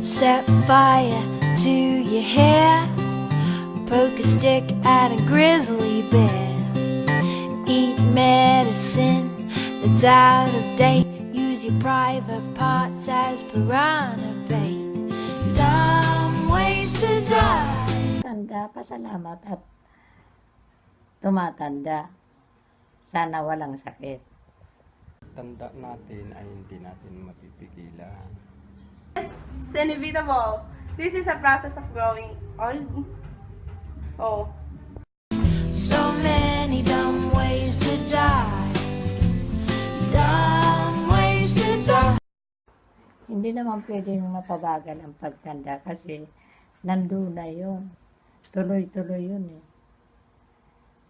Set fire to your hair, poke a stick at a grizzly bear. Eat medicine that's out of date. Use your private parts as piranha bait. Dumb ways to die. Tanda, pasalamat at tumatanda. Sana walang sakit. Tanda natin ay hindi natin mapipigilan. It's inevitable. This is a process of growing old. Oh. So many dumb ways to die. Dumb ways to die. Hindi naman pwedeng mapabagal ang pagtanda kasi nandun na yun. Tuloy-tuloy yun eh.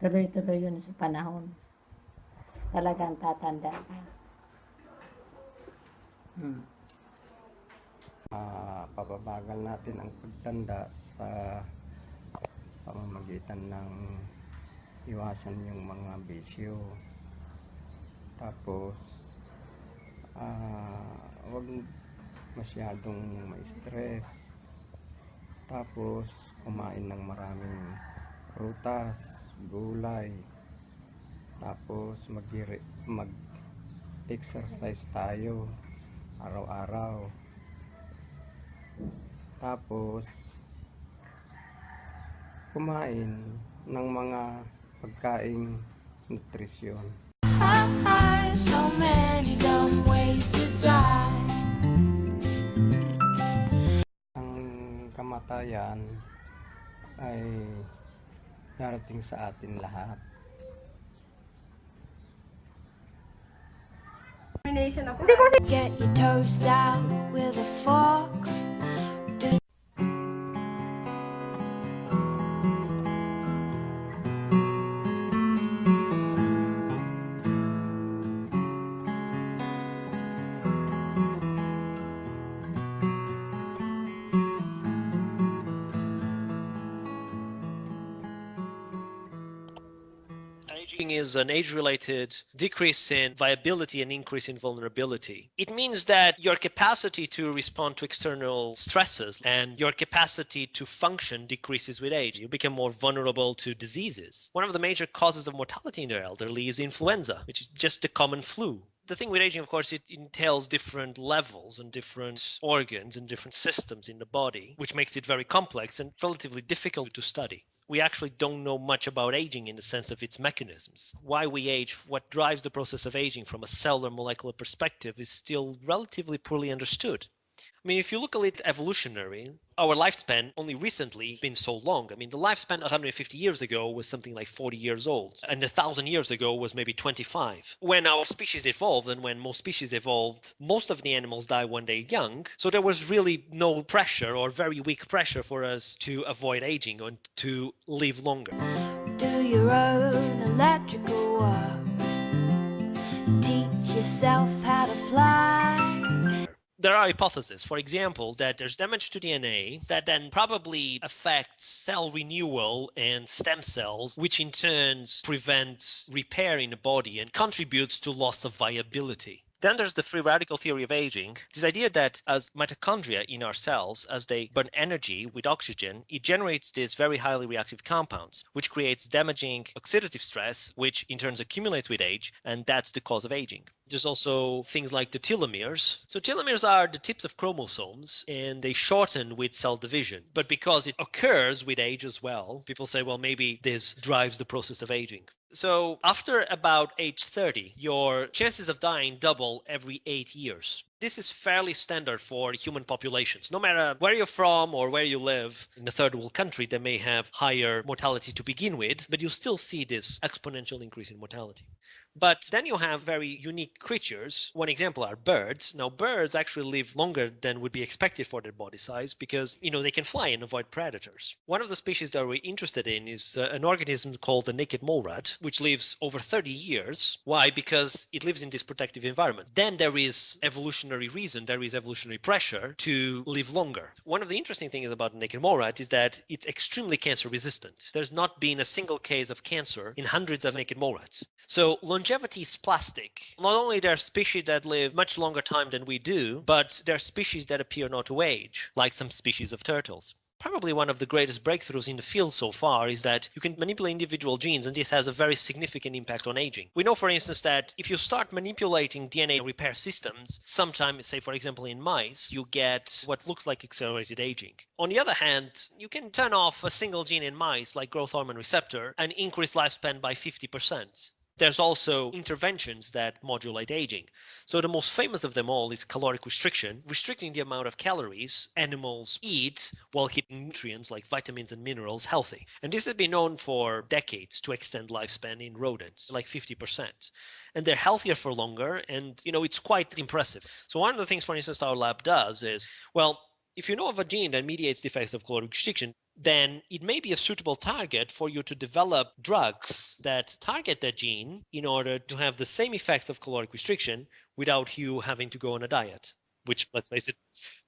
Tuloy-tuloy yun sa panahon. Talagang tatanda ka. Papabagal natin ang pagtanda sa pamamagitan ng iwasan yung mga bisyo. Tapos wag masyadong ma-stress. Tapos kumain ng maraming prutas, gulay. Tapos mag-exercise tayo araw-araw. Tapos kumain ng mga pagkaing nutrisyon. So many dumb ways to die. Ang kamatayan ay darating sa atin lahat. Get your toast out with a fork. Aging is an age-related decrease in viability and increase in vulnerability. It means that your capacity to respond to external stresses and your capacity to function decreases with age. You become more vulnerable to diseases. One of the major causes of mortality in the elderly is influenza, which is just a common flu. The thing with aging, of course, it entails different levels and different organs and different systems in the body, which makes it very complex and relatively difficult to study. We actually don't know much about aging in the sense of its mechanisms. Why we age, what drives the process of aging from a cellular molecular perspective is still relatively poorly understood. I mean, if you look a little evolutionary, our lifespan only recently has been so long. I mean, the lifespan 150 years ago was something like 40 years old, and 1,000 years ago was maybe 25. When our species evolved, and when most species evolved, most of the animals die when they're young, so there was really no pressure or very weak pressure for us to avoid aging or to live longer. Do your own electrical work. Teach yourself how to fly. There are hypotheses, for example, that there's damage to DNA that then probably affects cell renewal and stem cells, which in turn prevents repair in the body and contributes to loss of viability. Then there's the free radical theory of aging, this idea that as mitochondria in our cells, as they burn energy with oxygen, it generates these very highly reactive compounds, which creates damaging oxidative stress, which in turn accumulates with age, and that's the cause of aging. There's also things like the telomeres. So telomeres are the tips of chromosomes, and they shorten with cell division. But because it occurs with age as well, people say, well, maybe this drives the process of aging. So after about age 30, your chances of dying double every 8 years. This is fairly standard for human populations. No matter where you're from or where you live, in a third world country, they may have higher mortality to begin with, but you still see this exponential increase in mortality. But then you have very unique creatures. One example are birds. Now, birds actually live longer than would be expected for their body size because, they can fly and avoid predators. One of the species that we're interested in is an organism called the naked mole rat, which lives over 30 years. Why? Because it lives in this protective environment. Then there is evolutionary reason, there is evolutionary pressure to live longer. One of the interesting things about the naked mole rat is that it's extremely cancer resistant. There's not been a single case of cancer in hundreds of naked mole rats. So longevity is plastic. Not only there are species that live much longer time than we do, but there are species that appear not to age, like some species of turtles. Probably one of the greatest breakthroughs in the field so far is that you can manipulate individual genes, and this has a very significant impact on aging. We know, for instance, that if you start manipulating DNA repair systems, sometimes, say for example in mice, you get what looks like accelerated aging. On the other hand, you can turn off a single gene in mice, like growth hormone receptor, and increase lifespan by 50%. There's also interventions that modulate aging. So the most famous of them all is caloric restriction, restricting the amount of calories animals eat while keeping nutrients like vitamins and minerals healthy. And this has been known for decades to extend lifespan in rodents, like 50%. And they're healthier for longer, and it's quite impressive. So one of the things, for instance, our lab does is, well, if you know of a gene that mediates the effects of caloric restriction, then it may be a suitable target for you to develop drugs that target that gene in order to have the same effects of caloric restriction without you having to go on a diet, which, let's face it,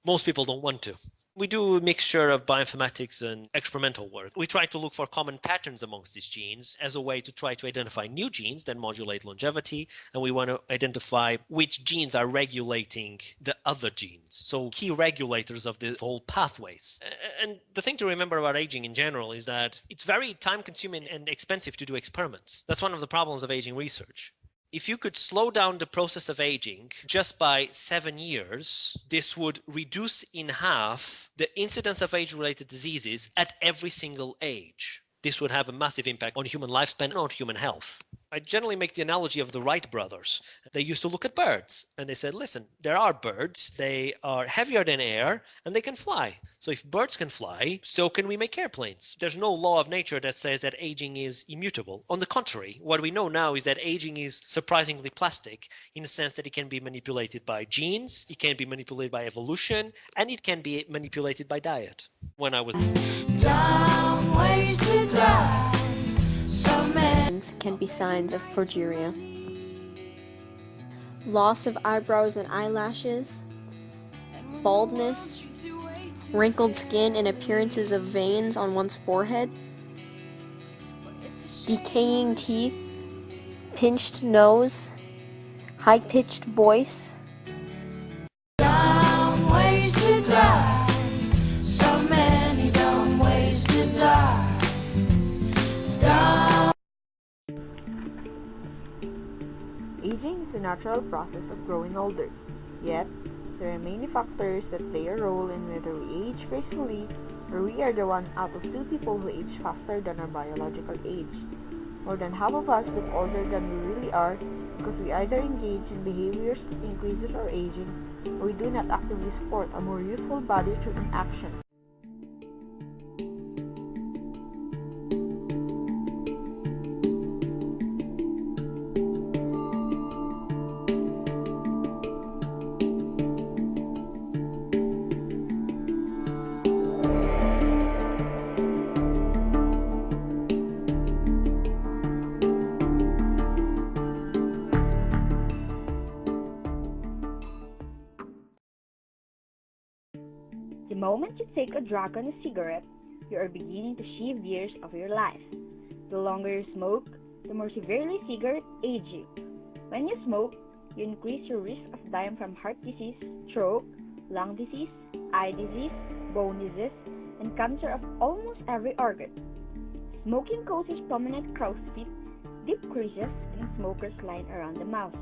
most people don't want to. We do a mixture of bioinformatics and experimental work. We try to look for common patterns amongst these genes as a way to try to identify new genes that modulate longevity, and we want to identify which genes are regulating the other genes, so key regulators of the whole pathways. And the thing to remember about aging in general is that it's very time-consuming and expensive to do experiments. That's one of the problems of aging research. If you could slow down the process of aging just by 7 years, this would reduce in half the incidence of age-related diseases at every single age. This would have a massive impact on human lifespan and on human health. I generally make the analogy of the Wright brothers. They used to look at birds and they said, listen, there are birds, they are heavier than air and they can fly. So if birds can fly, so can we make airplanes. There's no law of nature that says that aging is immutable. On the contrary, what we know now is that aging is surprisingly plastic in the sense that it can be manipulated by genes, it can be manipulated by evolution, and it can be manipulated by diet. When I was Dumb ways to die. So many can be signs of progeria. Loss of eyebrows and eyelashes, baldness, wrinkled skin and appearances of veins on one's forehead, decaying teeth, pinched nose, high-pitched voice, dumb ways to die. So many dumb ways to die. Dumb. Aging is a natural process of growing older, yet there are many factors that play a role in whether we age gracefully or we are the one out of 2 people who age faster than our biological age. More than half of us look older than we really are because we either engage in behaviors that increases our aging or we do not actively support a more youthful body through inaction. The moment you take a drag on a cigarette, you are beginning to shift years of your life. The longer you smoke, the more severely cigarettes age you. When you smoke, you increase your risk of dying from heart disease, stroke, lung disease, eye disease, bone disease, and cancer of almost every organ. Smoking causes prominent crow's feet, deep creases, and smoker's line around the mouth.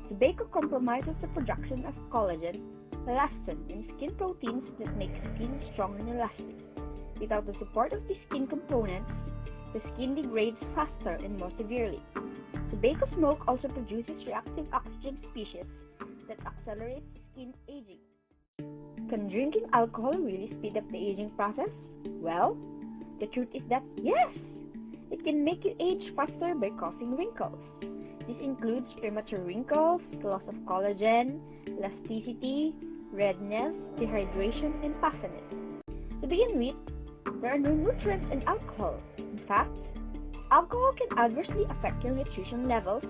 Tobacco compromises the production of collagen, elastin, and skin proteins that make skin strong and elastic. Without the support of these skin components, the skin degrades faster and more severely. Tobacco smoke also produces reactive oxygen species that accelerates skin aging. Can drinking alcohol really speed up the aging process? Well, the truth is that yes! It can make you age faster by causing wrinkles. This includes premature wrinkles, loss of collagen, elasticity, redness, dehydration, and puffiness. To begin with, there are no nutrients in alcohol. In fact, alcohol can adversely affect your nutrition levels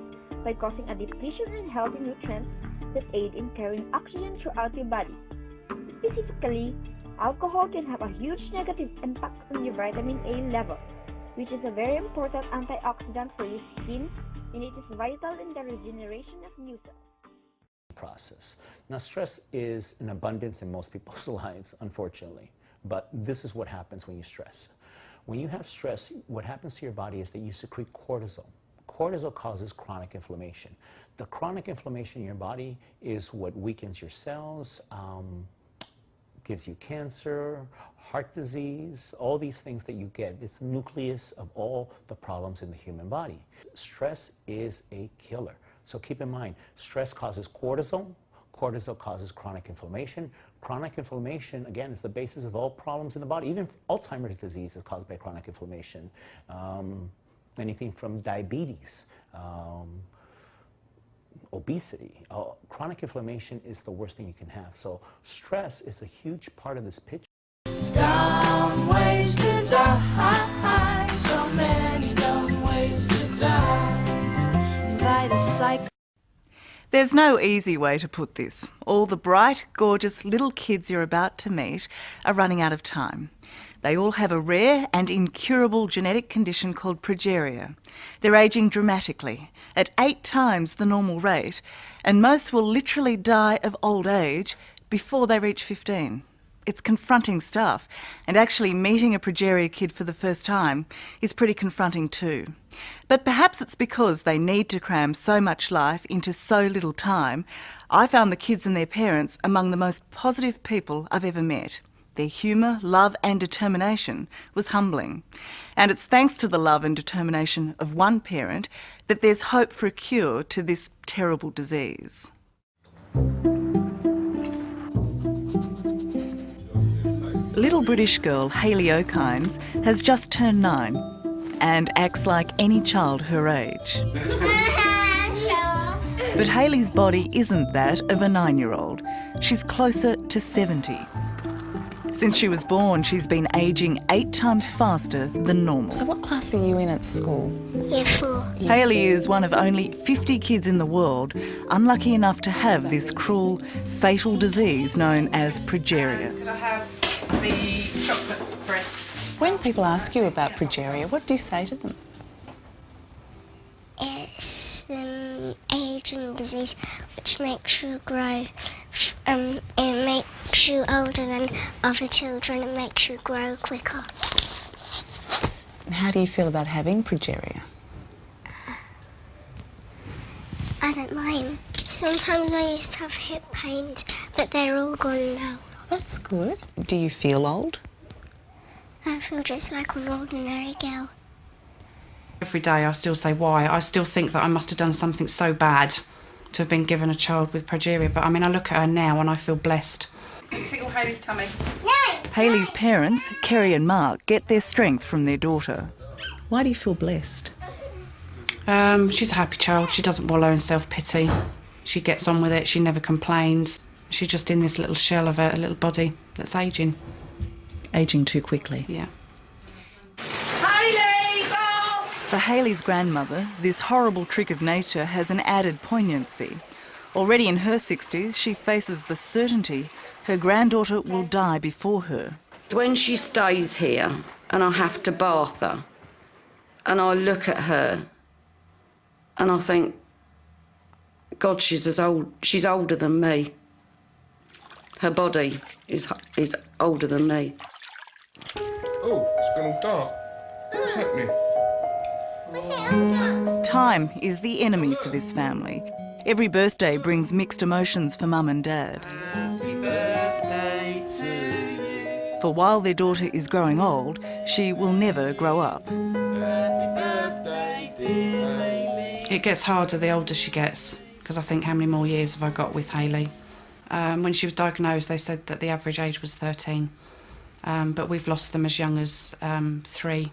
by causing a depletion in healthy nutrients that aid in carrying oxygen throughout your body. Specifically, alcohol can have a huge negative impact on your vitamin A level, which is a very important antioxidant for your skin and it is vital in the regeneration of new cells. Process. Now, stress is in abundance in most people's lives, unfortunately, but this is what happens when you stress. When you have stress, what happens to your body is that you secrete cortisol. Cortisol causes chronic inflammation. The chronic inflammation in your body is what weakens your cells, gives you cancer, heart disease, all these things that you get. It's the nucleus of all the problems in the human body. Stress is a killer. So keep in mind, stress causes cortisol. Cortisol causes chronic inflammation. Chronic inflammation, again, is the basis of all problems in the body. Even Alzheimer's disease is caused by chronic inflammation. Anything from diabetes, obesity. Chronic inflammation is the worst thing you can have. So stress is a huge part of this picture. Dumb ways to die, so many dumb ways to die. Invite a psych. There's no easy way to put this. All the bright, gorgeous little kids you're about to meet are running out of time. They all have a rare and incurable genetic condition called progeria. They're ageing dramatically, at 8 times the normal rate, and most will literally die of old age before they reach 15. It's confronting stuff, and actually meeting a progeria kid for the first time is pretty confronting too. But perhaps it's because they need to cram so much life into so little time. I found the kids and their parents among the most positive people I've ever met. Their humour, love and determination was humbling. And it's thanks to the love and determination of one parent that there's hope for a cure to this terrible disease. Little British girl Hayley O'Kines has just turned 9 and acts like any child her age. But Hayley's body isn't that of a 9-year-old. She's closer to 70. Since she was born, she's been ageing 8 times faster than normal. So what class are you in at school? Year 4. Hayley is one of only 50 kids in the world unlucky enough to have this cruel, fatal disease known as progeria. Could I have the chocolate spread? When people ask you about progeria, what do you say to them? It's an aging disease which makes you grow. It makes you older than other children. It makes you grow quicker. And how do you feel about having progeria? I don't mind. Sometimes I used to have hip pains, but they're all gone now. That's good. Do you feel old? I feel just like an ordinary girl. Every day I still say why. I still think that I must have done something so bad to have been given a child with progeria. But I mean, I look at her now and I feel blessed. Tickle Hayley's tummy. No! Hayley's parents, Kerry and Mark, get their strength from their daughter. Why do you feel blessed? She's a happy child. She doesn't wallow in self-pity. She gets on with it. She never complains. She's just in this little shell of a little body that's ageing. Ageing too quickly. Yeah. For Hayley's grandmother, this horrible trick of nature has an added poignancy. Already in her 60s, she faces the certainty her granddaughter will die before her. When she stays here and I have to bath her and I look at her and I think, God, she's older than me. Her body is older than me. Oh, it's gone all dark. What's happening? Time is the enemy for this family. Every birthday brings mixed emotions for Mum and Dad. Happy birthday to you. For while their daughter is growing old, she will never grow up. Happy birthday, dear Hayley. It gets harder the older she gets, because I think how many more years have I got with Hayley? When she was diagnosed, they said that the average age was 13, but we've lost them as young as 3.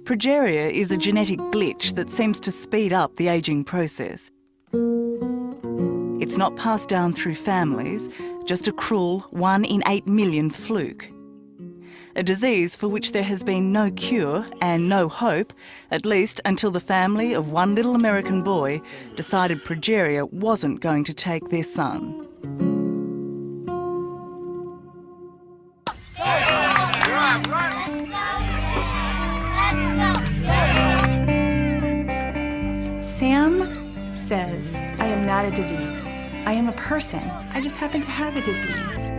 Progeria is a genetic glitch that seems to speed up the ageing process. It's not passed down through families, just a cruel 1 in 8 million fluke. A disease for which there has been no cure and no hope, at least until the family of one little American boy decided progeria wasn't going to take their son. Let's go! says, I am not a disease. I am a person. I just happen to have a disease.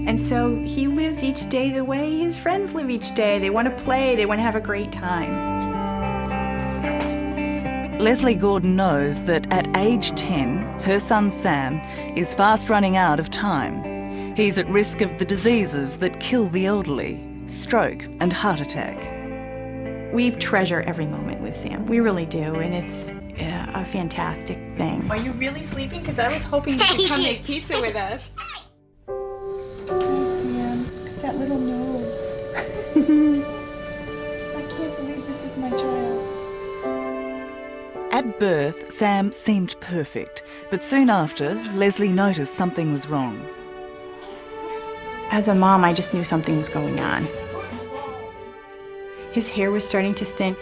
And so he lives each day the way his friends live each day. They want to play, they want to have a great time. Leslie Gordon knows that at age 10, her son Sam is fast running out of time. He's at risk of the diseases that kill the elderly, stroke and heart attack. We treasure every moment with Sam. We really do, and it's a fantastic thing. Are you really sleeping? Because I was hoping you could come make pizza with us. Hey, Sam, look at that little nose. I can't believe this is my child. At birth, Sam seemed perfect, but soon after, Leslie noticed something was wrong. As a mom, I just knew something was going on. His hair was starting to thin,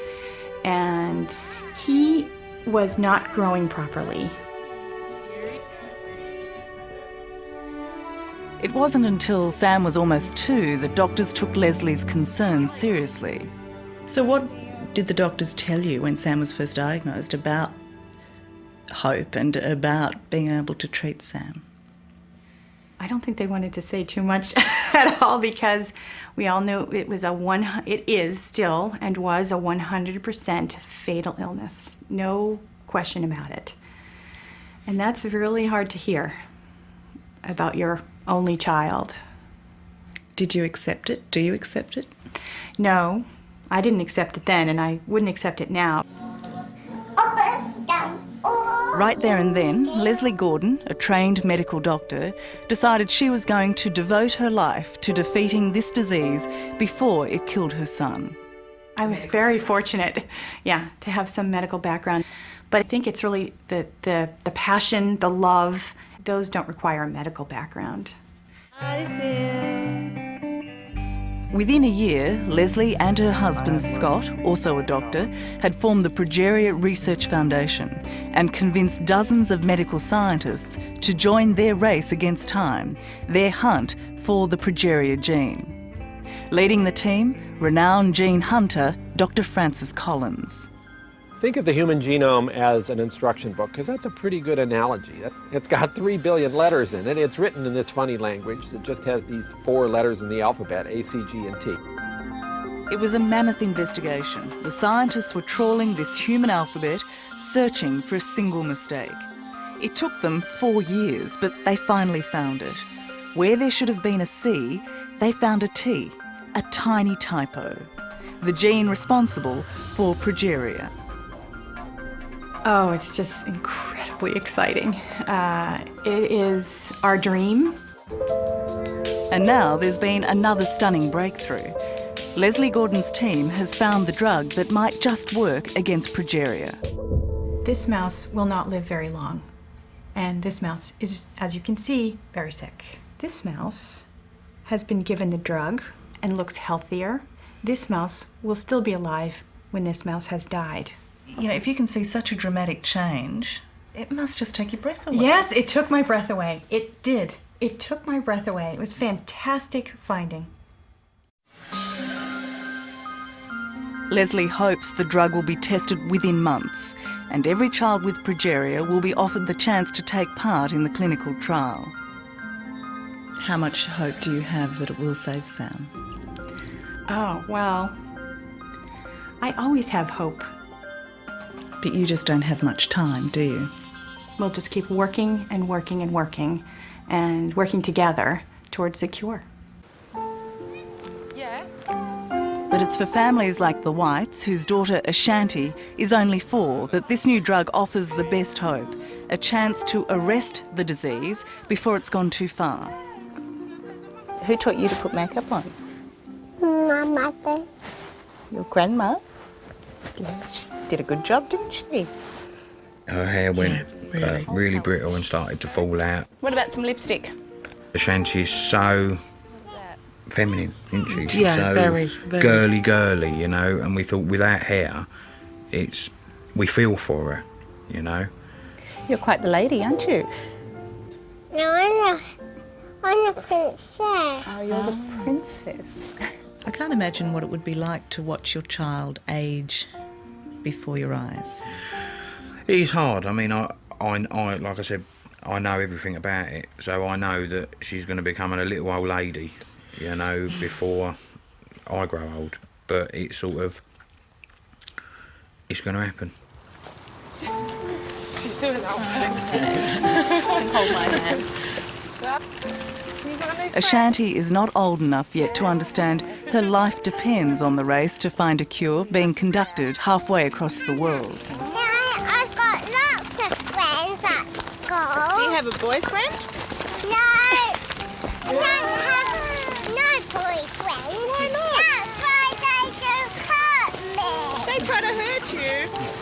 and he was not growing properly. It wasn't until Sam was almost 2 that doctors took Leslie's concerns seriously. So what did the doctors tell you when Sam was first diagnosed about hope and about being able to treat Sam? I don't think they wanted to say too much at all, because we all knew it is still and was a 100% fatal illness. No question about it. And that's really hard to hear about your only child. Did you accept it? Do you accept it? No, I didn't accept it then, and I wouldn't accept it now. Right there and then, Leslie Gordon, a trained medical doctor, decided she was going to devote her life to defeating this disease before it killed her son. I was very fortunate, to have some medical background. But I think it's really the passion, the love, those don't require a medical background. Within a year, Leslie and her husband Scott, also a doctor, had formed the Progeria Research Foundation and convinced dozens of medical scientists to join their race against time, their hunt for the progeria gene. Leading the team, renowned gene hunter Dr. Francis Collins. Think of the human genome as an instruction book, because that's a pretty good analogy. It's got 3 billion letters in it. It's written in this funny language that just has these 4 letters in the alphabet, A, C, G, and T. It was a mammoth investigation. The scientists were trawling this human alphabet, searching for a single mistake. It took them 4 years, but they finally found it. Where there should have been a C, they found a T, a tiny typo. The gene responsible for progeria. Oh, it's just incredibly exciting. It is our dream. And now there's been another stunning breakthrough. Leslie Gordon's team has found the drug that might just work against progeria. This mouse will not live very long. And this mouse is, as you can see, very sick. This mouse has been given the drug and looks healthier. This mouse will still be alive when this mouse has died. You know, if you can see such a dramatic change, it must just take your breath away. Yes, it took my breath away. It did. It took my breath away. It was a fantastic finding. Leslie hopes the drug will be tested within months, and every child with progeria will be offered the chance to take part in the clinical trial. How much hope do you have that it will save Sam? Oh, well, I always have hope. But you just don't have much time, do you? We'll just keep working and working and working, and working together towards a cure. But it's for families like the Whites, whose daughter Ashanti is only 4, that this new drug offers the best hope, a chance to arrest the disease before it's gone too far. Who taught you to put makeup on? My mother. Your grandma? She did a good job, didn't she? Her hair went really brittle and started to fall out. What about some lipstick? Ashanti's so feminine, isn't she? She's Yeah, so very. girly, you know, and we thought with that hair, we feel for her, you know. You're quite the lady, aren't you? No, I'm a princess. Oh, you're the princess. I can't imagine what it would be like to watch your child age before your eyes. It is hard. I mean, I like I said, I know everything about it, so I know that she's going to become a little old lady, you know, before I grow old. But it's sort of, it's going to happen. She's doing And hold my hand. Ashanti is not old enough yet to understand her life depends on the race to find a cure being conducted halfway across the world. I've got lots of friends at school. Do you have a boyfriend? No. I don't have no boyfriend. Why not? That's why they do hurt me. They try to hurt you.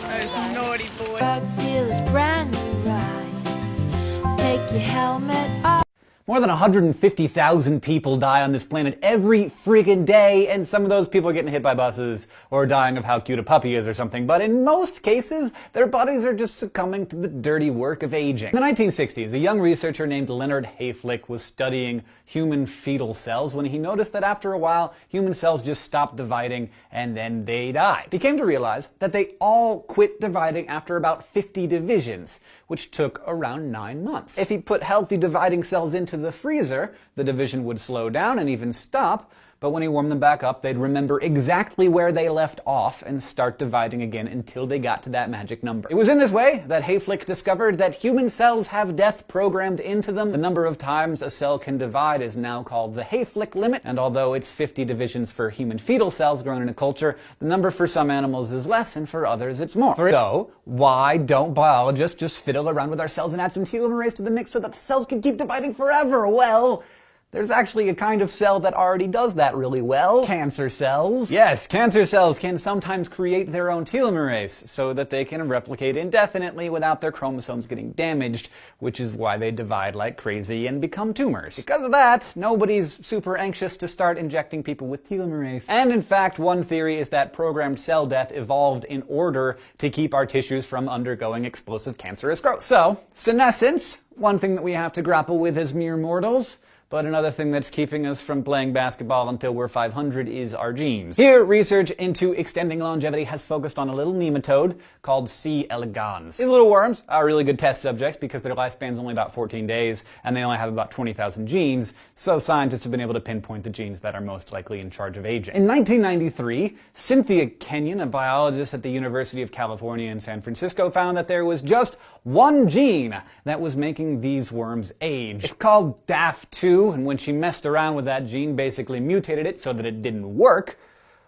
Those naughty boys. Drug dealer's brand new ride. Take your helmet off. More than 150,000 people die on this planet every friggin' day, and some of those people are getting hit by buses or dying of how cute a puppy is or something, but in most cases, their bodies are just succumbing to the dirty work of aging. In the 1960s, a young researcher named Leonard Hayflick was studying human fetal cells when he noticed that after a while, human cells just stopped dividing and then they died. He came to realize that they all quit dividing after about 50 divisions, which took around 9 months. If he put healthy dividing cells into the freezer, the division would slow down and even stop, but when he warmed them back up, they'd remember exactly where they left off and start dividing again until they got to that magic number. It was in this way that Hayflick discovered that human cells have death programmed into them. The number of times a cell can divide is now called the Hayflick limit, and although it's 50 divisions for human fetal cells grown in a culture, the number for some animals is less and for others it's more. So, why don't biologists just fiddle around with our cells and add some telomerase to the mix so that the cells can keep dividing forever? Well, there's actually a kind of cell that already does that really well. Cancer cells. Yes, cancer cells can sometimes create their own telomerase so that they can replicate indefinitely without their chromosomes getting damaged, which is why they divide like crazy and become tumors. Because of that, nobody's super anxious to start injecting people with telomerase. And in fact, one theory is that programmed cell death evolved in order to keep our tissues from undergoing explosive cancerous growth. So, senescence, one thing that we have to grapple with as mere mortals. But another thing that's keeping us from playing basketball until we're 500 is our genes. Here, research into extending longevity has focused on a little nematode called C. elegans. These little worms are really good test subjects because their lifespan's only about 14 days and they only have about 20,000 genes, so scientists have been able to pinpoint the genes that are most likely in charge of aging. In 1993, Cynthia Kenyon, a biologist at the University of California in San Francisco, found that there was just one gene that was making these worms age. It's called DAF2. And when she messed around with that gene, basically mutated it so that it didn't work,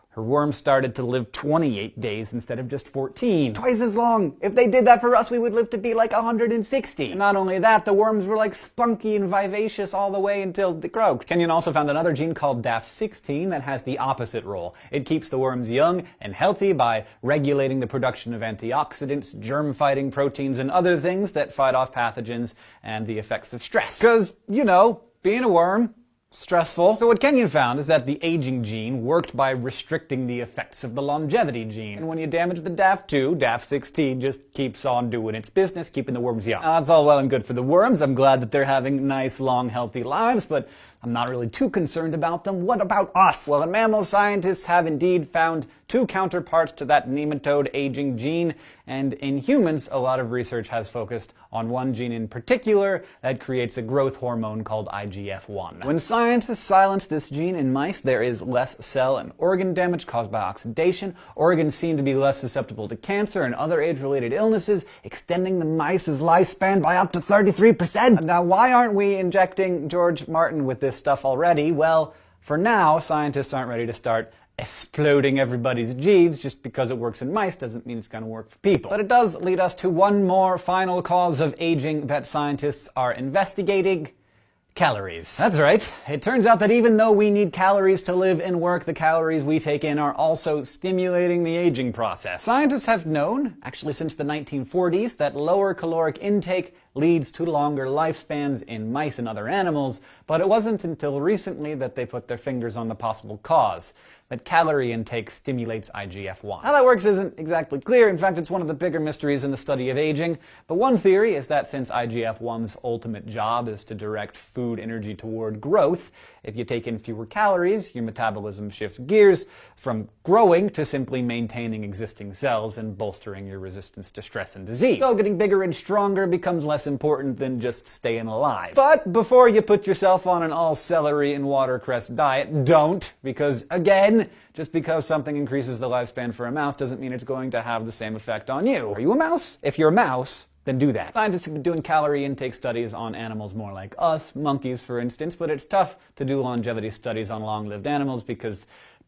her worm started to live 28 days instead of just 14. Twice as long! If they did that for us, we would live to be like 160. And not only that, the worms were like spunky and vivacious all the way until they croaked. Kenyon also found another gene called DAF16 that has the opposite role. It keeps the worms young and healthy by regulating the production of antioxidants, germ-fighting proteins, and other things that fight off pathogens and the effects of stress. 'Cause, you know, being a worm, stressful. So what Kenyon found is that the aging gene worked by restricting the effects of the longevity gene. And when you damage the DAF2, DAF16 just keeps on doing its business, keeping the worms young. Now, that's all well and good for the worms. I'm glad that they're having nice, long, healthy lives, but I'm not really too concerned about them. What about us? Well, the mammal scientists have indeed found two counterparts to that nematode aging gene, and in humans, a lot of research has focused on one gene in particular that creates a growth hormone called IGF-1. When scientists silence this gene in mice, there is less cell and organ damage caused by oxidation. Organs seem to be less susceptible to cancer and other age-related illnesses, extending the mice's lifespan by up to 33%. Now, why aren't we injecting George Martin with this stuff already? Well, for now, scientists aren't ready to start exploding everybody's genes. Just because it works in mice doesn't mean it's going to work for people. But it does lead us to one more final cause of aging that scientists are investigating: calories. That's right. It turns out that even though we need calories to live and work, the calories we take in are also stimulating the aging process. Scientists have known, actually since the 1940s, that lower caloric intake leads to longer lifespans in mice and other animals, but it wasn't until recently that they put their fingers on the possible cause. that calorie intake stimulates IGF-1. How that works isn't exactly clear. In fact, it's one of the bigger mysteries in the study of aging. But one theory is that since IGF-1's ultimate job is to direct food energy toward growth, if you take in fewer calories, your metabolism shifts gears from growing to simply maintaining existing cells and bolstering your resistance to stress and disease. So getting bigger and stronger becomes less important than just staying alive. But before you put yourself on an all celery and watercress diet, don't, because again, just because something increases the lifespan for a mouse doesn't mean it's going to have the same effect on you. Are you a mouse? If you're a mouse, then do that. Scientists have been doing calorie intake studies on animals more like us, monkeys for instance, but it's tough to do longevity studies on long-lived animals because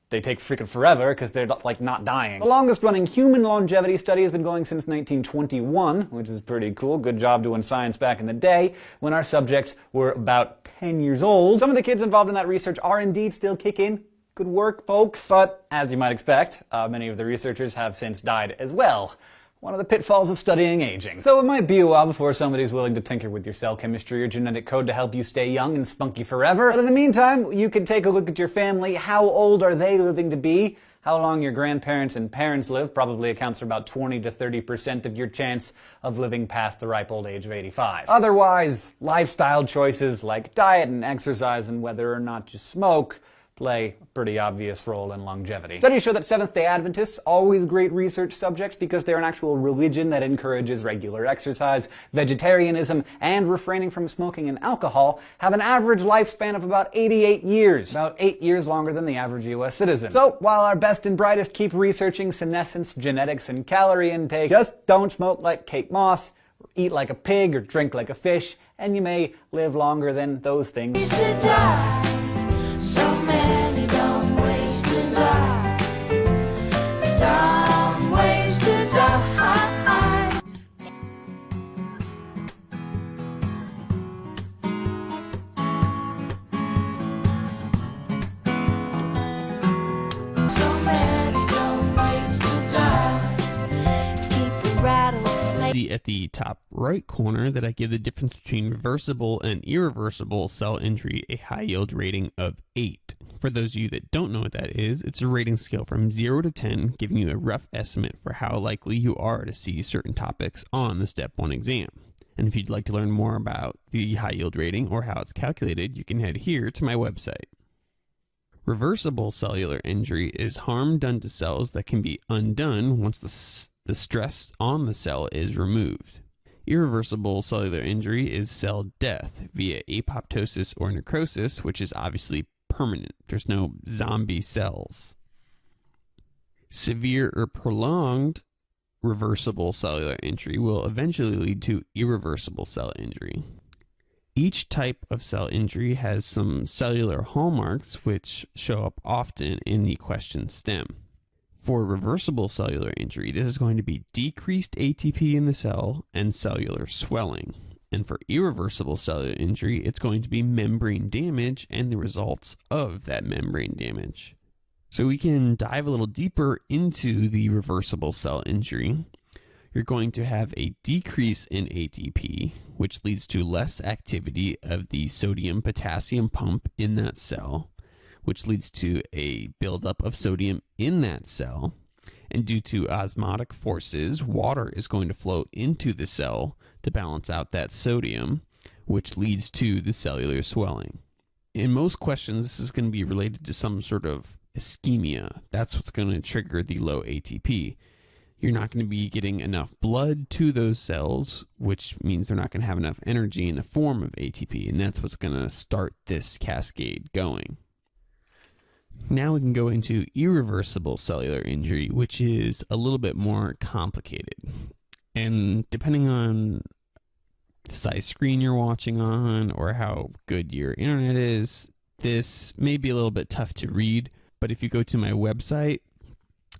they take freaking forever because they're like not dying. The longest running human longevity study has been going since 1921, which is pretty cool. Good job doing science back in the day when our subjects were about 10 years old. Some of the kids involved in that research are indeed still kicking. Good work, folks. But as you might expect, many of the researchers have since died as well. One of the pitfalls of studying aging. So it might be a while before somebody's willing to tinker with your cell chemistry or genetic code to help you stay young and spunky forever. But in the meantime, you can take a look at your family. How old are they living to be? How long your grandparents and parents live probably accounts for about 20 to 30% of your chance of living past the ripe old age of 85. Otherwise, lifestyle choices like diet and exercise and whether or not you smoke play a pretty obvious role in longevity. Studies show that Seventh-day Adventists, always great research subjects because they're an actual religion that encourages regular exercise, vegetarianism, and refraining from smoking and alcohol, have an average lifespan of about 88 years, about 8 years longer than the average US citizen. So, while our best and brightest keep researching senescence, genetics, and calorie intake, just don't smoke like Kate Moss, or eat like a pig, or drink like a fish, and you may live longer than those things. So many dumb ways to die. Dumb ways to die. So many dumb ways to die. Keep a rattlesnake. See at the top right corner that I give the difference between reversible and irreversible cell injury a high yield rating of 8. For those of you that don't know what that is, it's a rating scale from 0 to 10, giving you a rough estimate for how likely you are to see certain topics on the Step 1 exam. And if you'd like to learn more about the high yield rating or how it's calculated, you can head here to my website. Reversible cellular injury is harm done to cells that can be undone once the stress on the cell is removed. Irreversible cellular injury is cell death via apoptosis or necrosis, which is obviously permanent. There's no zombie cells. Severe or prolonged reversible cellular injury will eventually lead to irreversible cell injury. Each type of cell injury has some cellular hallmarks which show up often in the question stem. For reversible cellular injury, this is going to be decreased ATP in the cell and cellular swelling. And for irreversible cellular injury, it's going to be membrane damage and the results of that membrane damage. So we can dive a little deeper into the reversible cell injury. You're going to have a decrease in ATP, which leads to less activity of the sodium-potassium pump in that cell, which leads to a buildup of sodium in that cell. And due to osmotic forces, water is going to flow into the cell to balance out that sodium, which leads to the cellular swelling. In most questions, this is going to be related to some sort of ischemia. That's what's going to trigger the low ATP. You're not going to be getting enough blood to those cells, which means they're not going to have enough energy in the form of ATP, and that's what's going to start this cascade going. Now we can go into irreversible cellular injury, which is a little bit more complicated. And depending on the size screen you're watching on or how good your internet is, this may be a little bit tough to read. But if you go to my website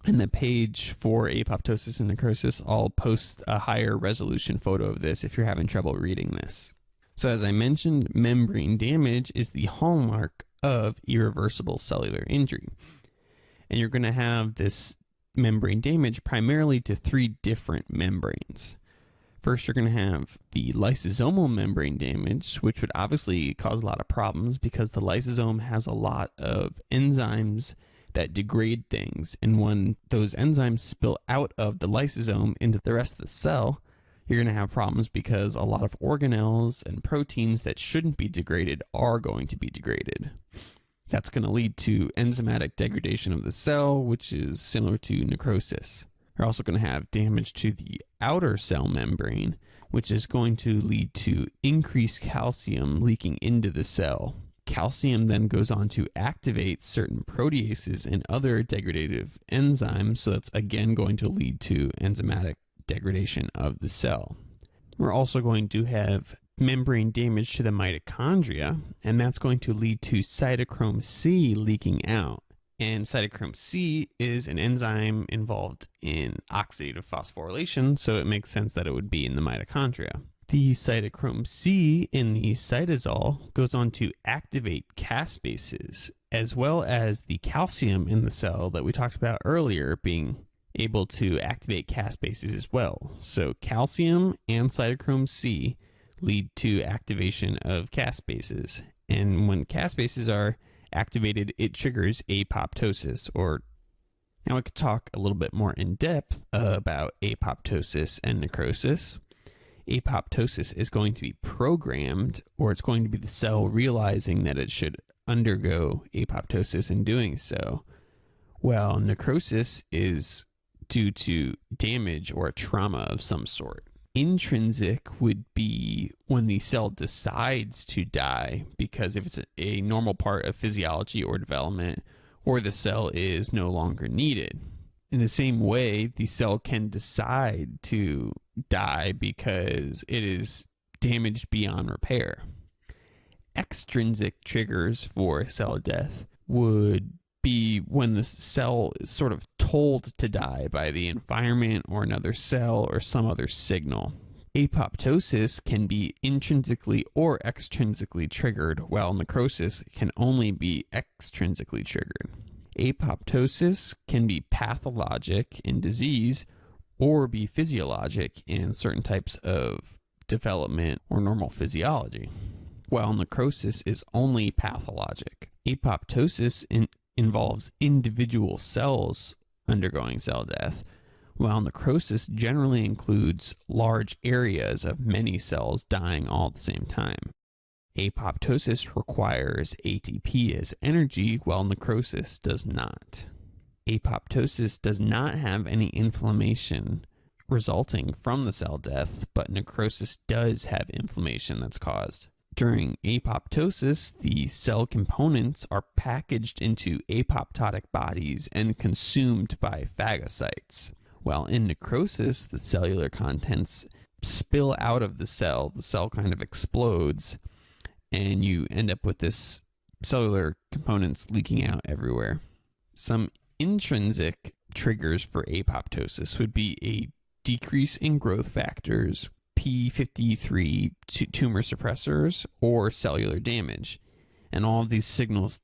and the page for apoptosis and necrosis, I'll post a higher resolution photo of this if you're having trouble reading this. So as I mentioned, membrane damage is the hallmark of irreversible cellular injury. And you're going to have this membrane damage primarily to 3 different membranes. First, you're going to have the lysosomal membrane damage, which would obviously cause a lot of problems because the lysosome has a lot of enzymes that degrade things. And when those enzymes spill out of the lysosome into the rest of the cell, you're going to have problems because a lot of organelles and proteins that shouldn't be degraded are going to be degraded. That's going to lead to enzymatic degradation of the cell, which is similar to necrosis. You're also going to have damage to the outer cell membrane, which is going to lead to increased calcium leaking into the cell. Calcium then goes on to activate certain proteases and other degradative enzymes, so that's again going to lead to enzymatic degradation of the cell. We're also going to have membrane damage to the mitochondria, and that's going to lead to cytochrome C leaking out. And cytochrome C is an enzyme involved in oxidative phosphorylation, so it makes sense that it would be in the mitochondria. The cytochrome C in the cytosol goes on to activate caspases, as well as the calcium in the cell that we talked about earlier being able to activate caspases as well. So calcium and cytochrome C lead to activation of caspases. And when caspases are activated, it triggers apoptosis. Or now we could talk a little bit more in depth about apoptosis and necrosis. Apoptosis is going to be programmed, or it's going to be the cell realizing that it should undergo apoptosis and doing so. Well, necrosis is due to damage or a trauma of some sort. Intrinsic would be when the cell decides to die, because if it's a normal part of physiology or development, or the cell is no longer needed. In the same way, the cell can decide to die because it is damaged beyond repair. Extrinsic triggers for cell death would be when the cell is sort of told to die by the environment or another cell or some other signal. Apoptosis can be intrinsically or extrinsically triggered, while necrosis can only be extrinsically triggered. Apoptosis can be pathologic in disease or be physiologic in certain types of development or normal physiology, while necrosis is only pathologic. Apoptosis involves individual cells undergoing cell death, while necrosis generally includes large areas of many cells dying all at the same time. Apoptosis requires ATP as energy, while necrosis does not. Apoptosis does not have any inflammation resulting from the cell death, but necrosis does have inflammation that's caused. During apoptosis, the cell components are packaged into apoptotic bodies and consumed by phagocytes. While in necrosis, the cellular contents spill out of the cell kind of explodes, and you end up with this cellular components leaking out everywhere. Some intrinsic triggers for apoptosis would be a decrease in growth factors, p53 tumor suppressors, or cellular damage. And all of these signals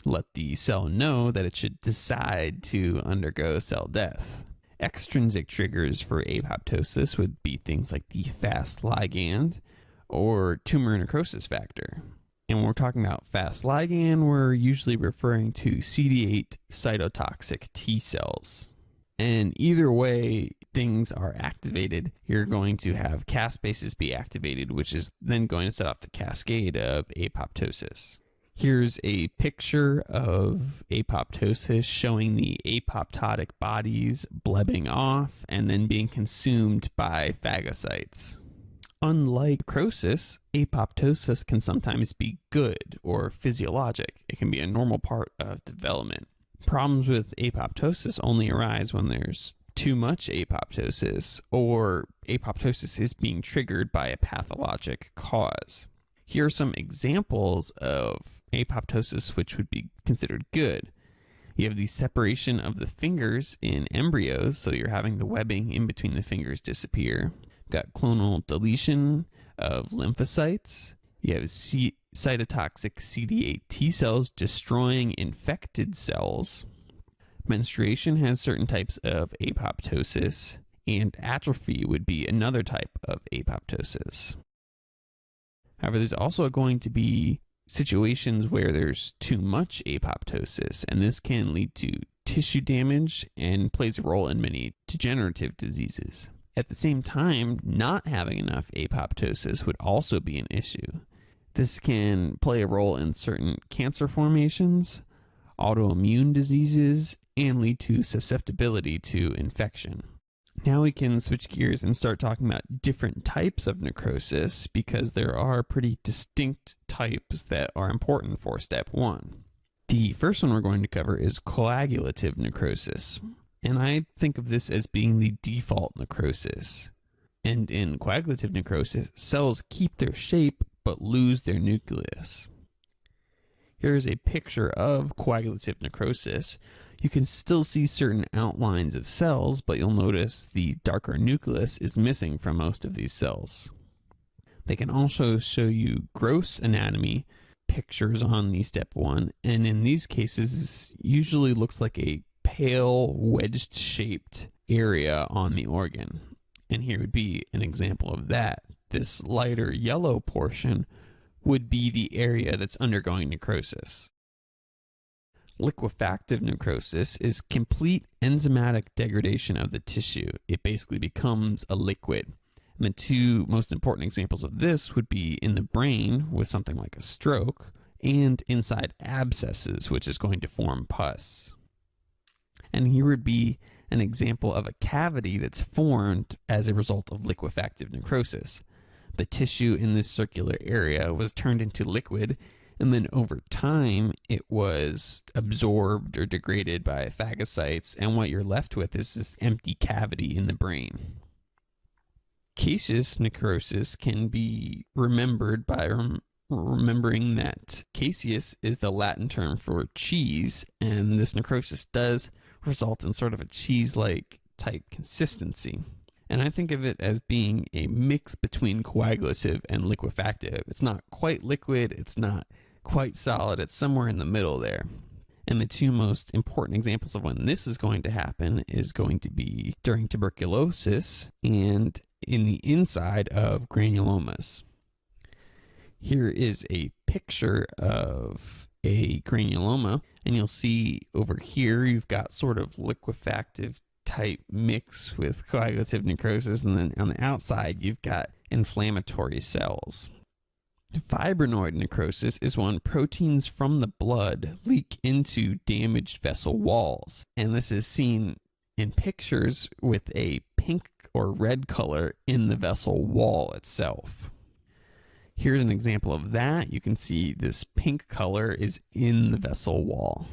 let the cell know that it should decide to undergo cell death. Extrinsic triggers for apoptosis would be things like the Fas ligand or tumor necrosis factor. And when we're talking about Fas ligand, we're usually referring to CD8 cytotoxic T cells. And either way things are activated, you're going to have caspases be activated, which is then going to set off the cascade of apoptosis. Here's a picture of apoptosis showing the apoptotic bodies blebbing off and then being consumed by phagocytes. Unlike necrosis, apoptosis can sometimes be good or physiologic. It can be a normal part of development. Problems with apoptosis only arise when there's too much apoptosis, or apoptosis is being triggered by a pathologic cause. Here are some examples of apoptosis which would be considered good. You have the separation of the fingers in embryos, so you're having the webbing in between the fingers disappear. Got clonal deletion of lymphocytes. You have cytotoxic CD8 T cells destroying infected cells. Menstruation has certain types of apoptosis, and atrophy would be another type of apoptosis. However, there's also going to be situations where there's too much apoptosis, and this can lead to tissue damage and plays a role in many degenerative diseases. At the same time, not having enough apoptosis would also be an issue. This can play a role in certain cancer formations, autoimmune diseases, and lead to susceptibility to infection. Now we can switch gears and start talking about different types of necrosis, because there are pretty distinct types that are important for step 1. The first one we're going to cover is coagulative necrosis, and I think of this as being the default necrosis. And in coagulative necrosis, cells keep their shape but lose their nucleus. Here is a picture of coagulative necrosis. You can still see certain outlines of cells, but you'll notice the darker nucleus is missing from most of these cells. They can also show you gross anatomy pictures on the step 1, and in these cases, this usually looks like a pale, wedged-shaped area on the organ. And here would be an example of that. This lighter yellow portion would be the area that's undergoing necrosis. Liquefactive necrosis is complete enzymatic degradation of the tissue. It basically becomes a liquid. And the two most important examples of this would be in the brain with something like a stroke, and inside abscesses, which is going to form pus. And here would be an example of a cavity that's formed as a result of liquefactive necrosis. The tissue in this circular area was turned into liquid, and then over time it was absorbed or degraded by phagocytes, and what you're left with is this empty cavity in the brain. Caseous necrosis can be remembered by remembering that caseous is the Latin term for cheese, and this necrosis does result in sort of a cheese-like type consistency. And I think of it as being a mix between coagulative and liquefactive. It's not quite liquid, it's not quite solid, it's somewhere in the middle there. And the two most important examples of when this is going to happen is going to be during tuberculosis and in the inside of granulomas. Here is a picture of a granuloma, and you'll see over here you've got sort of liquefactive type mix with coagulative necrosis, and then on the outside you've got inflammatory cells. Fibrinoid necrosis is when proteins from the blood leak into damaged vessel walls, and this is seen in pictures with a pink or red color in the vessel wall itself. Here's an example of that. You can see this pink color is in the vessel wall.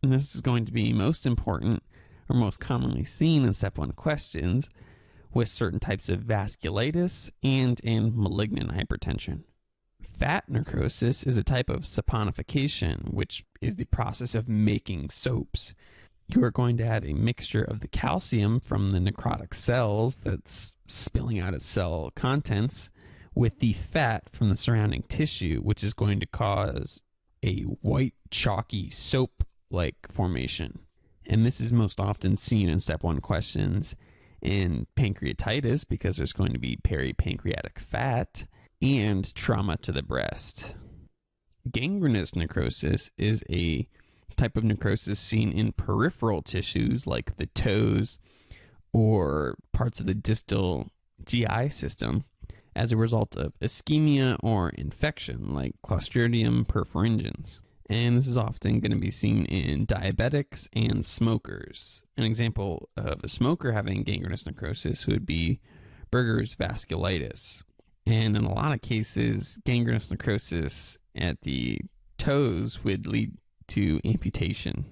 And this is going to be most important or most commonly seen in step 1 questions with certain types of vasculitis and in malignant hypertension. Fat necrosis is a type of saponification, which is the process of making soaps. You are going to have a mixture of the calcium from the necrotic cells that's spilling out its cell contents with the fat from the surrounding tissue, which is going to cause a white, chalky, soap-like formation. And this is most often seen in step 1 questions in pancreatitis, because there's going to be peripancreatic fat and trauma to the breast. Gangrenous necrosis is a type of necrosis seen in peripheral tissues like the toes or parts of the distal GI system as a result of ischemia or infection like Clostridium perfringens. And this is often going to be seen in diabetics and smokers. An example of a smoker having gangrenous necrosis would be Buerger's vasculitis. And in a lot of cases, gangrenous necrosis at the toes would lead to amputation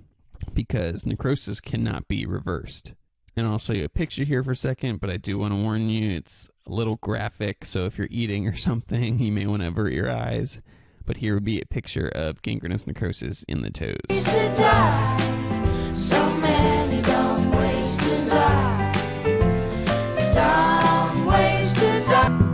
because necrosis cannot be reversed. And I'll show you a picture here for a second, but I do want to warn you, it's a little graphic, so if you're eating or something, you may want to avert your eyes. But here would be a picture of gangrenous necrosis in the toes. So many dumb ways to die. Dumb ways to die.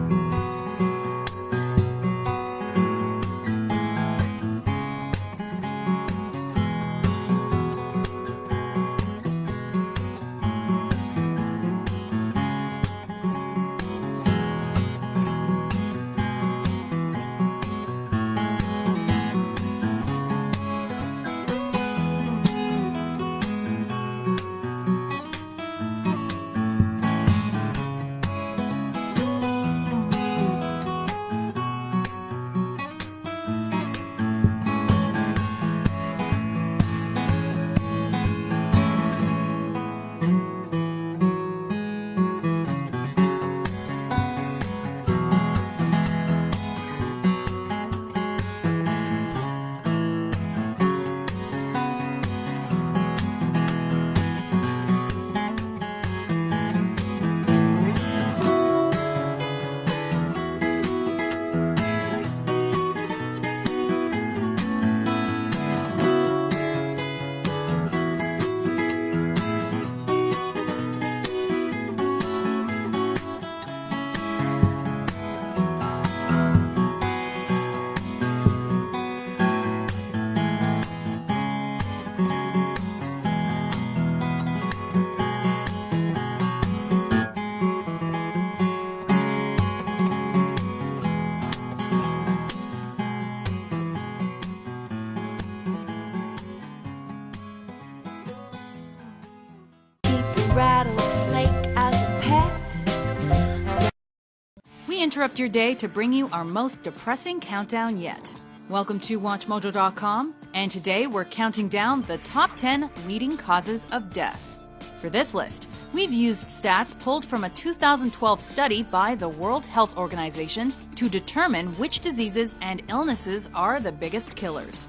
we interrupt your day to bring you our most depressing countdown yet. Welcome to WatchMojo.com, and today we're counting down the top 10 leading causes of death. For this list, we've used stats pulled from a 2012 study by the World Health Organization to determine which diseases and illnesses are the biggest killers.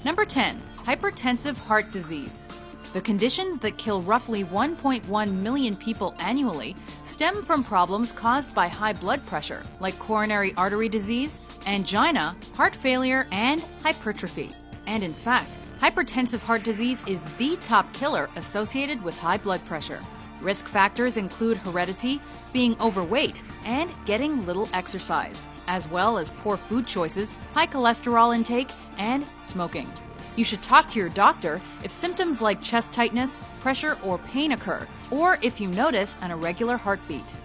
Number 10, hypertensive heart disease. The conditions that kill roughly 1.1 million people annually stem from problems caused by high blood pressure, like coronary artery disease, angina, heart failure, and hypertrophy. And in fact, hypertensive heart disease is the top killer associated with high blood pressure. Risk factors include heredity, being overweight, and getting little exercise, as well as poor food choices, high cholesterol intake, and smoking. You should talk to your doctor if symptoms like chest tightness, pressure, or pain occur, or if you notice an irregular heartbeat.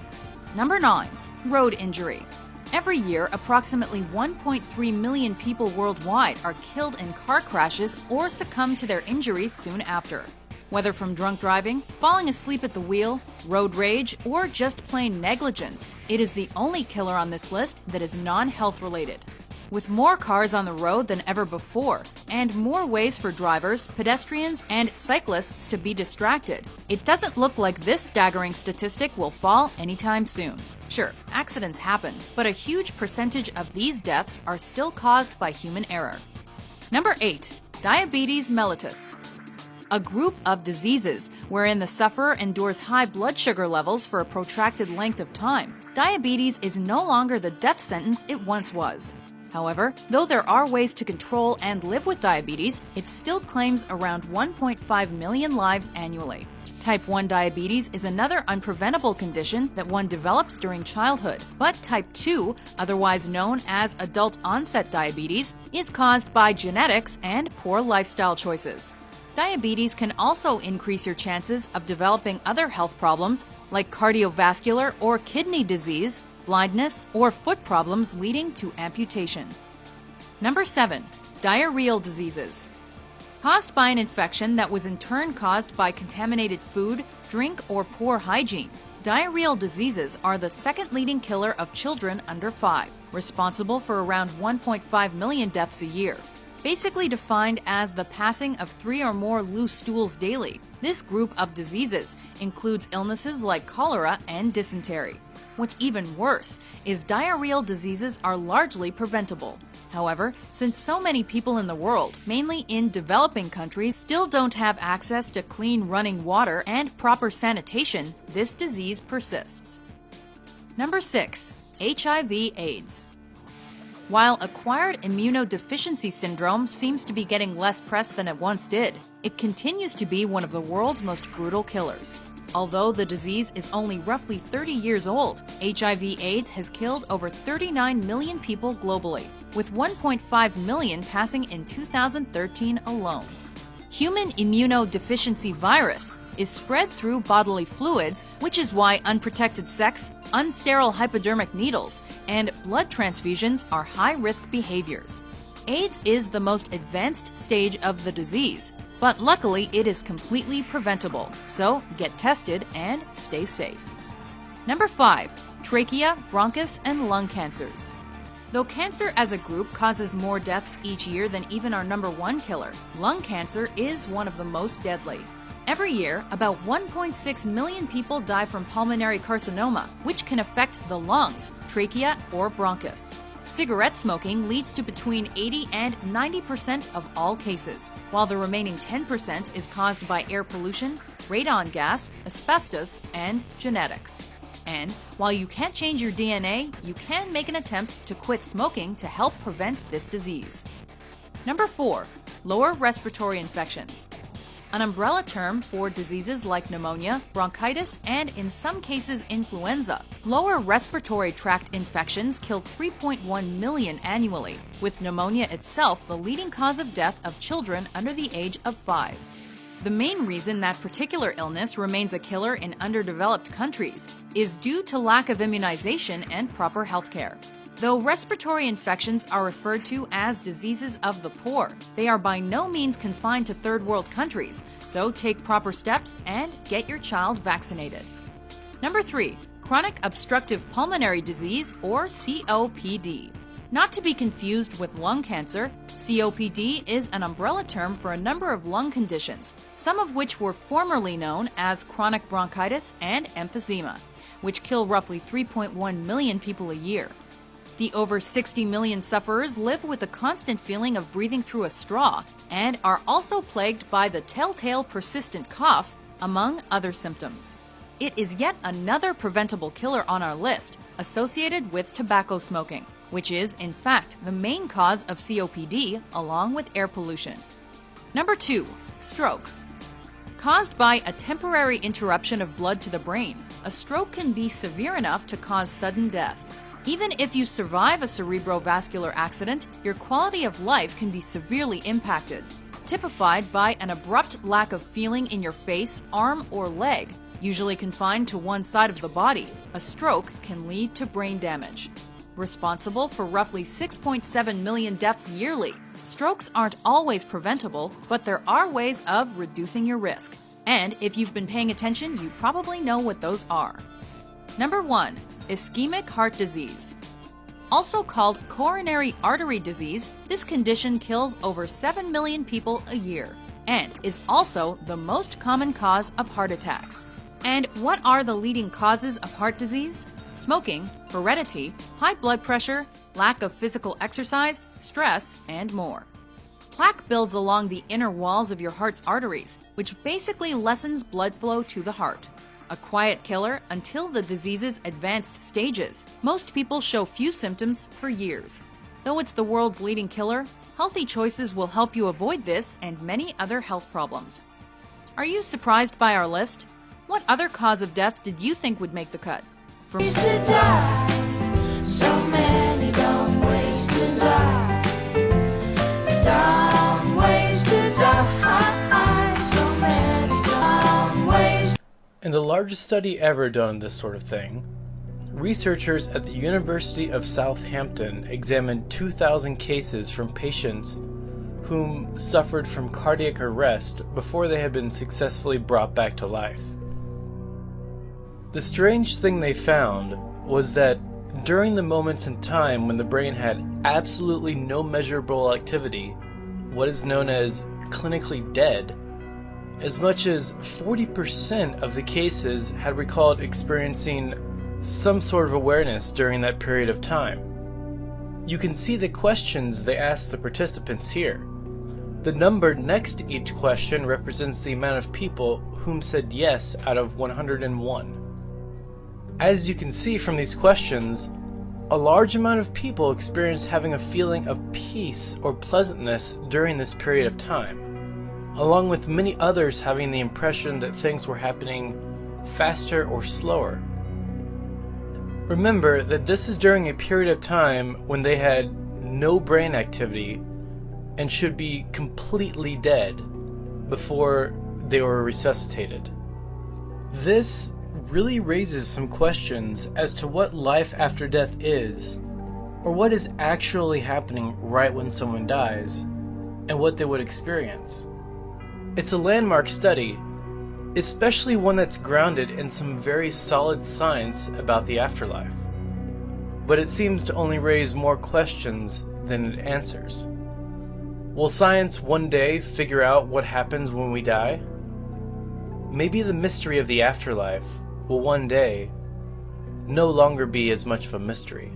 Number 9, road injury. Every year, approximately 1.3 million people worldwide are killed in car crashes or succumb to their injuries soon after. Whether from drunk driving, falling asleep at the wheel, road rage, or just plain negligence, it is the only killer on this list that is non-health related. With more cars on the road than ever before, and more ways for drivers, pedestrians, and cyclists to be distracted, it doesn't look like this staggering statistic will fall anytime soon. Sure, accidents happen, but a huge percentage of these deaths are still caused by human error. Number 8, diabetes mellitus. A group of diseases wherein the sufferer endures high blood sugar levels for a protracted length of time. Diabetes is no longer the death sentence it once was. However, though there are ways to control and live with diabetes, it still claims around 1.5 million lives annually. Type 1 diabetes is another unpreventable condition that one develops during childhood, but type 2, otherwise known as adult onset diabetes, is caused by genetics and poor lifestyle choices. Diabetes can also increase your chances of developing other health problems like cardiovascular or kidney disease, blindness, or foot problems leading to amputation. Number 7, diarrheal diseases. Caused by an infection that was in turn caused by contaminated food, drink, or poor hygiene, diarrheal diseases are the second leading killer of children under 5, responsible for around 1.5 million deaths a year. Basically defined as the passing of 3 or more loose stools daily, this group of diseases includes illnesses like cholera and dysentery. What's even worse is diarrheal diseases are largely preventable. However, since so many people in the world, mainly in developing countries, still don't have access to clean running water and proper sanitation, this disease persists. Number 6, HIV/AIDS. While acquired immunodeficiency syndrome seems to be getting less press than it once did, it continues to be one of the world's most brutal killers. Although the disease is only roughly 30 years old, HIV/AIDS has killed over 39 million people globally, with 1.5 million passing in 2013 alone. Human immunodeficiency virus is spread through bodily fluids, which is why unprotected sex, unsterile hypodermic needles, and blood transfusions are high-risk behaviors. AIDS is the most advanced stage of the disease, but luckily it is completely preventable, so get tested and stay safe. Number 5, trachea, bronchus, and lung cancers. Though cancer as a group causes more deaths each year than even our number 1 killer, lung cancer is one of the most deadly. Every year, about 1.6 million people die from pulmonary carcinoma, which can affect the lungs, trachea, or bronchus. Cigarette smoking leads to between 80 and 90% of all cases, while the remaining 10% is caused by air pollution, radon gas, asbestos, and genetics. And while you can't change your DNA, you can make an attempt to quit smoking to help prevent this disease. Number 4, lower respiratory infections. An umbrella term for diseases like pneumonia, bronchitis, and in some cases influenza. Lower respiratory tract infections kill 3.1 million annually, with pneumonia itself the leading cause of death of children under the age of 5. The main reason that particular illness remains a killer in underdeveloped countries is due to lack of immunization and proper health care. Though respiratory infections are referred to as diseases of the poor, they are by no means confined to third world countries, so take proper steps and get your child vaccinated. Number 3, chronic obstructive pulmonary disease, or COPD. Not to be confused with lung cancer, COPD is an umbrella term for a number of lung conditions, some of which were formerly known as chronic bronchitis and emphysema, which kill roughly 3.1 million people a year. The over 60 million sufferers live with a constant feeling of breathing through a straw and are also plagued by the telltale persistent cough, among other symptoms. It is yet another preventable killer on our list, associated with tobacco smoking, which is, in fact, the main cause of COPD along with air pollution. Number 2, stroke. Caused by a temporary interruption of blood to the brain, a stroke can be severe enough to cause sudden death. Even if you survive a cerebrovascular accident, your quality of life can be severely impacted, typified by an abrupt lack of feeling in your face, arm, or leg. Usually confined to one side of the body, a stroke can lead to brain damage. Responsible for roughly 6.7 million deaths yearly, strokes aren't always preventable, but there are ways of reducing your risk. And if you've been paying attention, you probably know what those are. Number 1. Ischemic heart disease. Also called coronary artery disease, this condition kills over 7 million people a year and is also the most common cause of heart attacks. And what are the leading causes of heart disease? Smoking, heredity, high blood pressure, lack of physical exercise, stress, and more. Plaque builds along the inner walls of your heart's arteries, which basically lessens blood flow to the heart. A quiet killer until the disease's advanced stages. Most people show few symptoms for years. Though it's the world's leading killer, healthy choices will help you avoid this and many other health problems. Are you surprised by our list? What other cause of death did you think would make the cut? From To die, so many dumb ways to die. Dumb ways to die, so many dumb ways. In the largest study ever done on this sort of thing, researchers at the University of Southampton examined 2,000 cases from patients whom suffered from cardiac arrest before they had been successfully brought back to life. The strange thing they found was that during the moments in time when the brain had absolutely no measurable activity, what is known as clinically dead, as much as 40% of the cases had recalled experiencing some sort of awareness during that period of time. You can see the questions they asked the participants here. The number next to each question represents the amount of people whom said yes out of 101. As you can see from these questions, a large amount of people experience having a feeling of peace or pleasantness during this period of time, along with many others having the impression that things were happening faster or slower. Remember that this is during a period of time when they had no brain activity and should be completely dead before they were resuscitated. This really raises some questions as to what life after death is, or what is actually happening right when someone dies, and what they would experience. It's a landmark study, especially one that's grounded in some very solid science about the afterlife. But it seems to only raise more questions than it answers. Will science one day figure out what happens when we die? Maybe the mystery of the afterlife will one day no longer be as much of a mystery.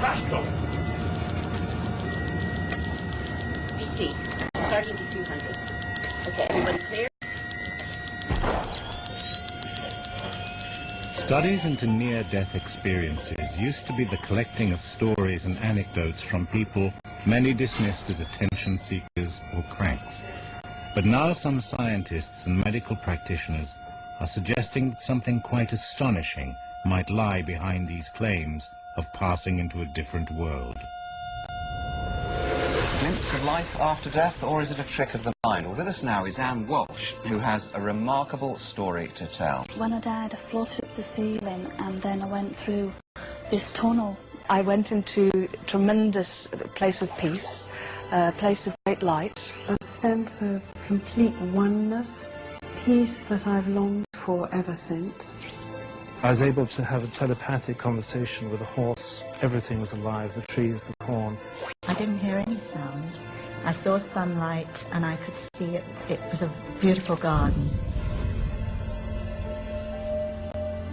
Crash them! 18. Charging to 200. Okay, everybody clear? Studies into near-death experiences used to be the collecting of stories and anecdotes from people many dismissed as attention seekers or cranks. But now some scientists and medical practitioners are suggesting that something quite astonishing might lie behind these claims of passing into a different world. Glimpse of life after death, or is it a trick of the mind? Well, with us now is Anne Walsh, who has a remarkable story to tell. When I died, I floated up the ceiling and then I went through this tunnel. I went into a tremendous place of peace, a place of great light. A sense of complete oneness, peace that I've longed for ever since. I was able to have a telepathic conversation with a horse. Everything was alive, the trees, the corn. I didn't hear any sound. I saw sunlight and I could see it. It was a beautiful garden.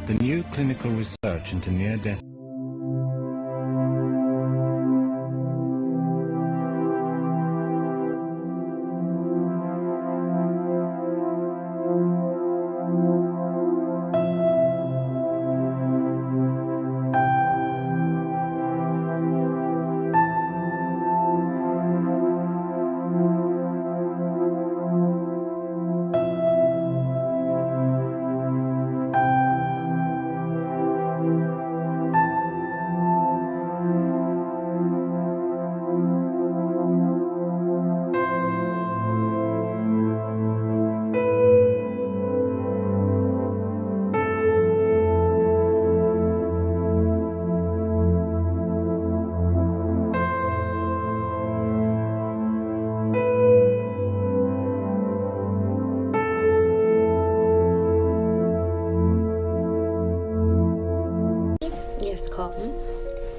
The new clinical research into near-death Yes, Colton?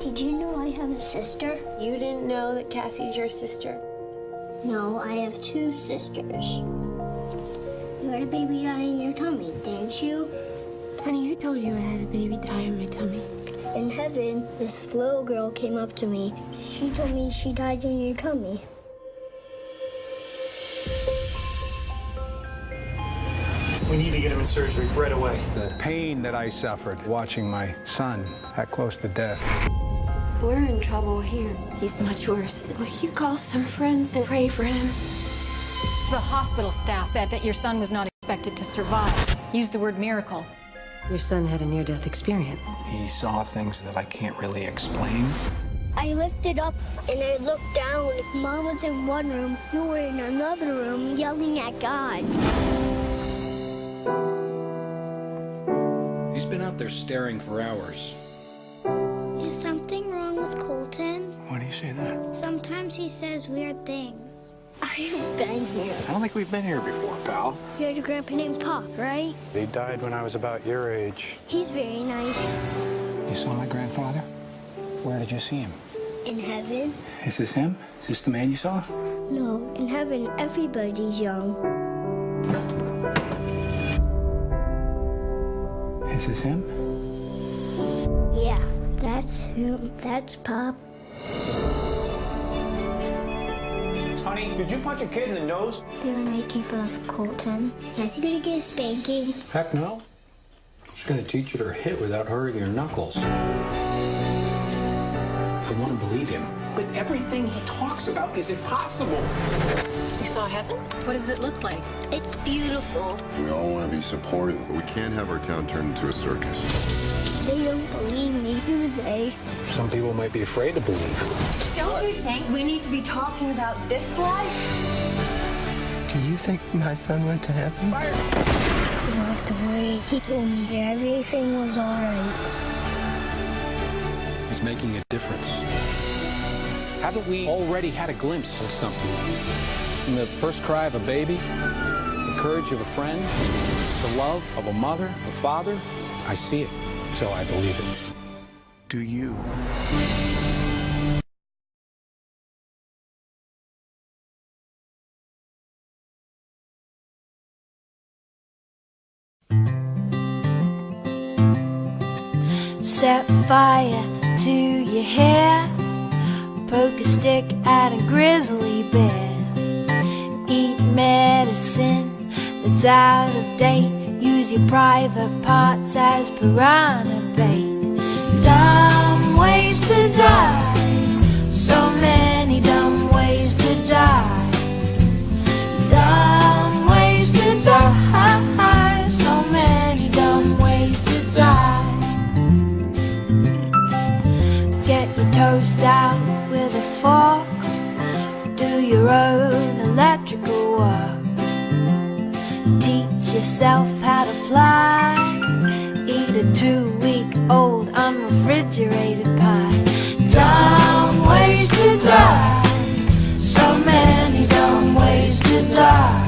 Did you know I have a sister? You didn't know that Cassie's your sister? No, I have two sisters. You had a baby die in your tummy, didn't you? Honey, who told you I had a baby die in my tummy? In heaven, this little girl came up to me. She told me she died in your tummy. We need to get him in surgery right away. The pain that I suffered watching my son that close to death. We're in trouble here. He's much worse. Will you call some friends and pray for him? The hospital staff said that your son was not expected to survive. Used the word miracle. Your son had a near-death experience. He saw things that I can't really explain. I lifted up and I looked down. Mom was in one room, you were in another room yelling at God. He's been out there staring for hours. Is something wrong with Colton? Why do you say that? Sometimes he says weird things. I've been here. I don't think we've been here before, pal. You had a grandpa named Pop, right? He died when I was about your age. He's very nice. You saw my grandfather? Where did you see him? In heaven? Is this him? Is this the man you saw? No, in heaven everybody's young. Is this him? Yeah, that's him. That's Pop. Honey, did you punch a kid in the nose? They were making fun of Colton. Is he gonna get a spanking? Heck no. She's gonna teach you to hit without hurting your knuckles. I want to believe him. But everything he talks about is impossible. You saw heaven? What does it look like? It's beautiful. We all want to be supportive, but we can't have our town turned into a circus. They don't believe me, do they? Some people might be afraid to believe. Don't you think we need to be talking about this life? Do you think my son went to heaven? You don't have to worry. He told me everything was all right. He's making a difference. Haven't we already had a glimpse of something? In the first cry of a baby, the courage of a friend, the love of a mother, a father, I see it, so I believe it. Do you? Set fire to your hair, poke a stick at a grizzly bear, eat medicine that's out of date, use your private parts as piranha bait. Dumb ways to die, so many dumb ways to die. Dumb ways to die, so many dumb ways to die. Get your toast out with a fork, do your own electrical work, teach yourself how to fly, eat a 2-week-old unrefrigerated pie. Dumb ways to die, so many dumb ways to die.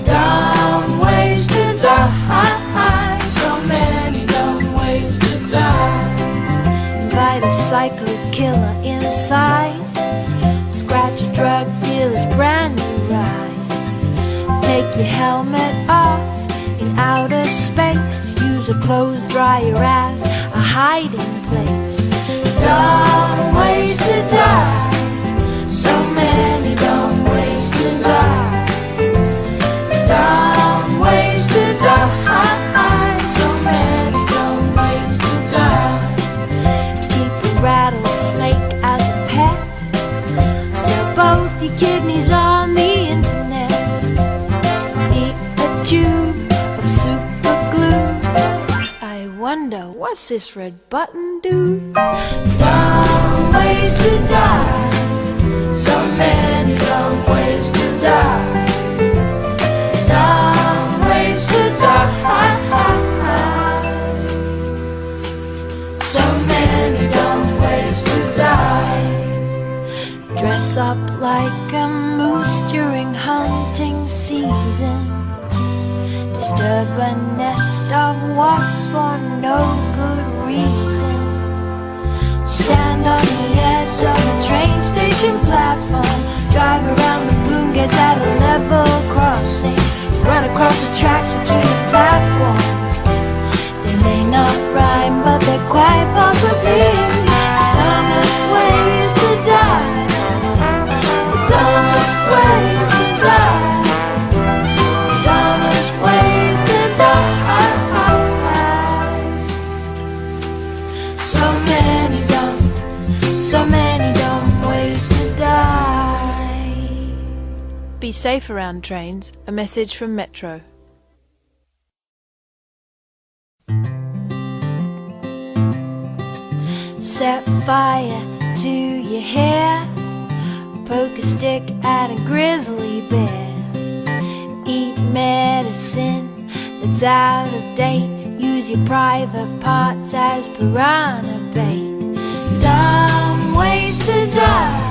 Dumb ways to die, so many dumb ways to die. Invite a psycho killer inside, scratch a drug dealer's brand new ride. Take your helmet off in outer space, use a clothes dryer as a hiding place. Dumb ways to die, so many dumb ways to die. Dumb ways to die, so many dumb ways to die. Keep a rattlesnake as a pet, sell both your kidneys on the internet, eat a tube of super glue. I wonder, what's this red button do? Dumb ways to die, so many dumb ways to die. Dumb ways to die, so many dumb ways to die. Dress up like a moose during hunting season, disturb a nest of wasps for no good reason. Stand on the edge of a train station platform, drive around the boom gates at a level crossing, run across the tracks between the platforms. They may not rhyme, but they're quite possibly the dumbest ways to die. The dumbest ways to die. The dumbest ways to die. So many dumb ways to die. Be safe around trains. A message from Metro. Set fire to your hair, poke a stick at a grizzly bear, eat medicine that's out of date, use your private parts as piranha bait. Dumb ways to die,